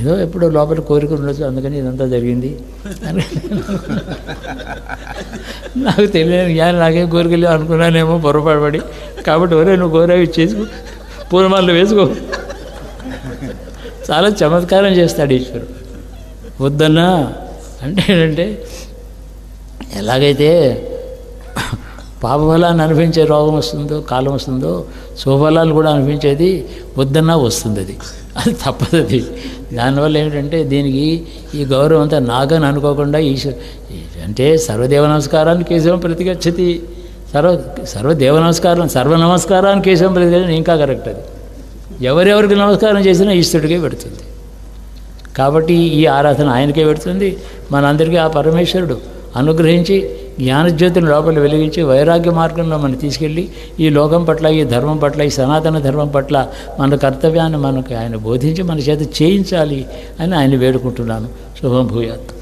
ఏదో ఎప్పుడో లోపల కోరిక ఉండొచ్చు, అందుకని ఇదంతా జరిగింది అని నాకు తెలియని జ్ఞానం, నాకేం కోరికలు అనుకున్నానేమో పొరపాటుపడి. కాబట్టి ఒరే నువ్వు కోరేవి చేసుకో, పూర్ణమాలు వేసుకో. చాలా చమత్కారం చేస్తాడు ఈశ్వరుడు. వద్దన్నా అంటే ఏంటంటే, ఎలాగైతే పాపఫలాన్ని అనిపించే రోగం వస్తుందో, కాలం వస్తుందో, శుభఫలాలు కూడా అనిపించేది వద్దన్నా వస్తుంది. అది తప్పదు. అది దానివల్ల ఏమిటంటే, దీనికి ఈ గౌరవం అంతా నాగని అనుకోకుండా అంటే సర్వదేవ నమస్కారాన్ని కేశవం ప్రతిగచ్చతి, సర్వదేవ నమస్కారం, సర్వనమస్కారాన్ని కేశవం ప్రతిగచ్చతి ఇంకా కరెక్ట్. అది ఎవరెవరికి నమస్కారం చేసినా ఈశ్వరుడికే పెడుతుంది. కాబట్టి ఈ ఆరాధన ఆయనకే పెడుతుంది. మనందరికీ ఆ పరమేశ్వరుడు అనుగ్రహించి జ్ఞానజ్యోతిని లోపల వెలిగించి వైరాగ్య మార్గంలో మనం తీసుకెళ్ళి ఈ లోకం పట్ల, ఈ ధర్మం పట్ల, ఈ సనాతన ధర్మం పట్ల మన కర్తవ్యాన్ని మనకు ఆయన బోధించి మన చేత చేయించాలి అని ఆయన వేడుకుంటున్నాను. శుభం భూయాత్.